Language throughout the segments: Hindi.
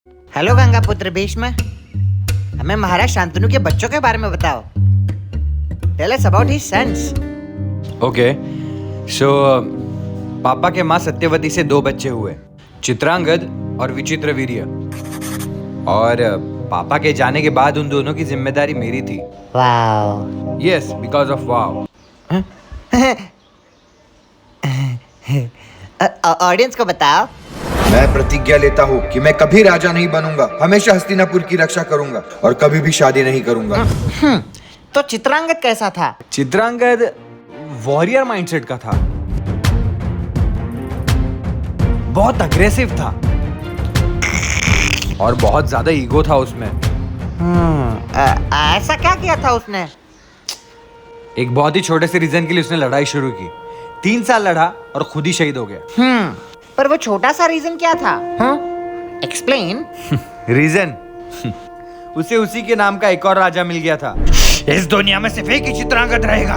हेलो गंगापुत्र भीष्म, हमें महाराज शांतनु के बच्चों के बारे में बताओ। Tell us about his sons. Okay, so पापा के माँ सत्यवती से 2 बच्चे हुए, चित्रांगद और विचित्रवीर्य। और पापा के जाने के बाद उन दोनों की जिम्मेदारी मेरी थी। Wow. Yes, because of wow. Audience को बताओ। मैं प्रतिज्ञा लेता हूँ कि मैं कभी राजा नहीं बनूंगा, हमेशा हस्तिनापुर की रक्षा करूंगा और कभी भी शादी नहीं करूंगा। तो चित्रांगद कैसा था? चित्रांगद वॉरियर माइंडसेट का था, बहुत अग्रेसिव था और बहुत ज्यादा ईगो था उसमें। ऐसा क्या किया था उसने? एक बहुत ही छोटे से रीजन के लिए उसने लड़ाई शुरू की। 3 साल लड़ा और खुद ही शहीद हो गया। पर वो छोटा सा रीजन क्या था? एक्सप्लेन। रीजन उसे उसी के नाम का एक और राजा मिल गया था। इस दुनिया में सिर्फ एक ही चित्रांगद रहेगा।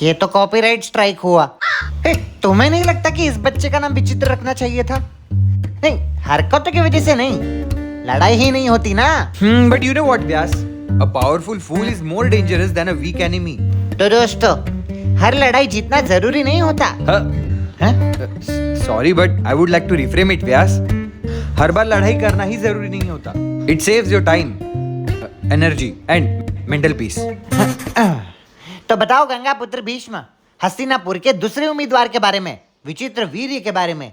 ये तो कॉपीराइट स्ट्राइक हुआ। तुम्हें नहीं लगता कि इस बच्चे का नाम विचित्र रखना चाहिए था? नहीं, हरकतों की वजह से नहीं, लड़ाई ही नहीं होती ना। But you know what Vyas, a powerful fool is more dangerous than a weak enemy. तो दोस्तों, हर लड़ाई जीतना जरूरी नहीं होता। Sorry but I would like to reframe it Vyas. हर बार लड़ाई करना ही जरूरी नहीं होता। It saves your time, energy and mental peace. तो बताओ गंगापुत्र भीष्म, हस्तिनापुर के दूसरे उम्मीदवार के बारे में, विचित्रवीर्य के बारे में।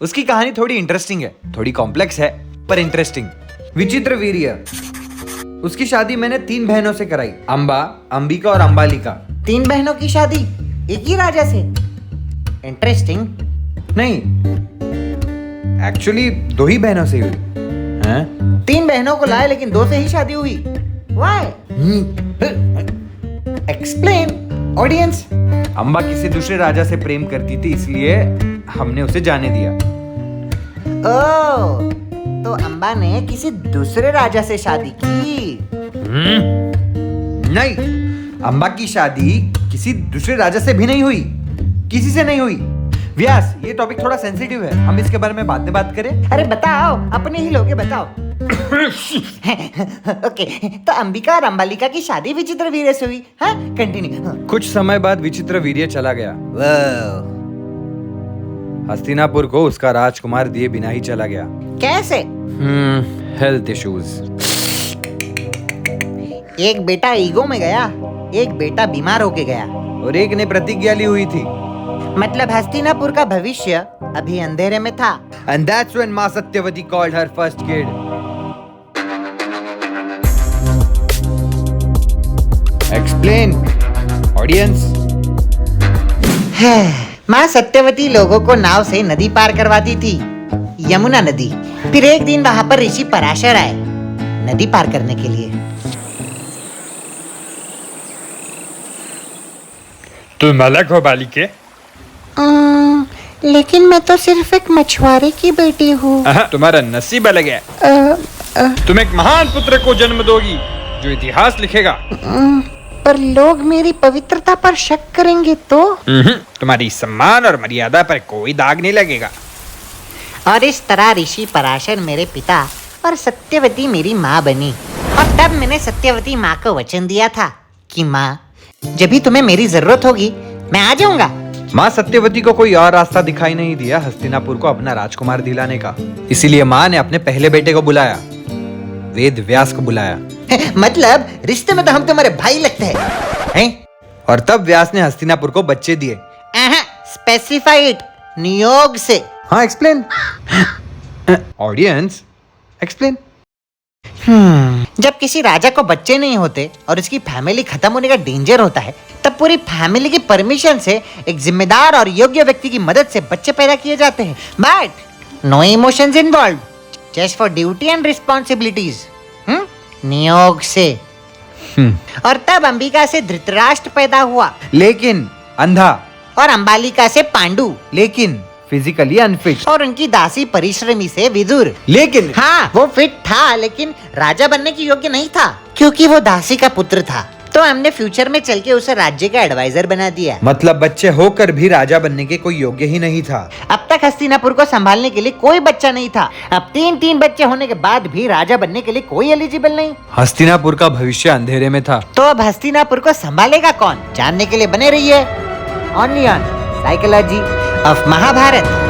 उसकी कहानी थोड़ी इंटरेस्टिंग है, थोड़ी कॉम्प्लेक्स है पर इंटरेस्टिंग। विचित्रवीर्य, उसकी शादी मैंने 3 बहनों से कराई, अंबा, अंबिका और अंबालिका। 3 बहनों की शादी एक ही राजा से? इंटरेस्टिंग। नहीं, एक्चुअली 2 ही बहनों से हुई। 3 बहनों को लाए लेकिन 2 से ही शादी हुई। व्हाई? Explain audience. अंबा किसी दूसरे राजा से प्रेम करती थी, इसलिए हमने उसे जाने दिया। ओह, तो अंबा ने किसी दूसरे राजा से शादी की? नहीं, अंबा की शादी किसी दूसरे राजा से भी नहीं हुई, किसी से नहीं हुई। व्यास, ये टॉपिक थोड़ा सेंसिटिव है, हम इसके बारे में बाद में बात करें। अरे बताओ, अपने ही लोगे, बताओ। ओके, तो अंबिका और अंबालिका की शादी विचित्रवीर्य से हुई। हाँ, कंटिन्यू। कुछ समय बाद विचित्रवीर्य चला गया। हस्तिनापुर को उसका राजकुमार दिए बिना ही चला गया। कैसे? Health issues. एक बेटा ईगो में गया, एक बेटा बीमार होके गया, और एक ने प्रतिज्ञा ली हुई थी। मतलब हस्तिनापुर का भविष्य अभी अंधेरे में था। And that's when माँ Satyavati called her first kid. Explain, audience. माँ सत्यवती लोगों को नाव से नदी पार करवाती थी, यमुना नदी। फिर एक दिन वहां पर ऋषि पराशर आए नदी पार करने के लिए। तुम अलग हो बालिके? लेकिन मैं तो सिर्फ एक मछुआरे की बेटी हूँ। तुम्हारा नसीब अलग है। तुम एक महान पुत्र को जन्म दोगी जो इतिहास लिखेगा। पर लोग मेरी पवित्रता पर शक करेंगे तो? तुम्हारी सम्मान और मर्यादा पर कोई दाग नहीं लगेगा। और इस तरह ऋषि पराशर मेरे पिता और सत्यवती मेरी माँ बनी। और तब मैंने सत्यवती माँ को वचन दिया था कि माँ, जब भी तुम्हें मेरी जरूरत होगी मैं आ जाऊंगा। माँ सत्यवती को कोई और रास्ता दिखाई नहीं दिया हस्तिनापुर को अपना राजकुमार दिलाने का, इसीलिए माँ ने अपने पहले बेटे को बुलाया, वेद व्यास को बुलाया। मतलब रिश्ते में तो हम तुम्हारे भाई लगते हैं। और तब व्यास ने हस्तिनापुर को बच्चे दिए। स्पेसिफाइड, नियोग से। हाँ, एक्सप्लेन ऑडियंस, एक्सप्लेन। जब किसी राजा को बच्चे नहीं होते और उसकी फैमिली खत्म होने का डेंजर होता है, तब पूरी फैमिली की परमिशन से एक जिम्मेदार और योग्य व्यक्ति की मदद से बच्चे पैदा किए जाते हैं। But no emotions involve, just for duty and responsibilities. नियोग से। और तब अंबिका से धृतराष्ट्र पैदा हुआ, लेकिन अंधा। और अंबालिका से पांडु, लेकिन फिजिकली अनफिट। और उनकी दासी परिश्रमी से विदुर। लेकिन हाँ, वो फिट था लेकिन राजा बनने की योग्य नहीं था, क्योंकि वो दासी का पुत्र था। तो हमने फ्यूचर में चल के उसे राज्य का एडवाइजर बना दिया। मतलब बच्चे होकर भी राजा बनने के कोई योग्य ही नहीं था। अब तक हस्तिनापुर को संभालने के लिए कोई बच्चा नहीं था। अब तीन बच्चे होने के बाद भी राजा बनने के लिए कोई एलिजिबल नहीं। हस्तिनापुर का भविष्य अंधेरे में था। तो अब हस्तिनापुर को संभालेगा कौन, जानने के लिए बने रहिए only on psychology of Mahabharat.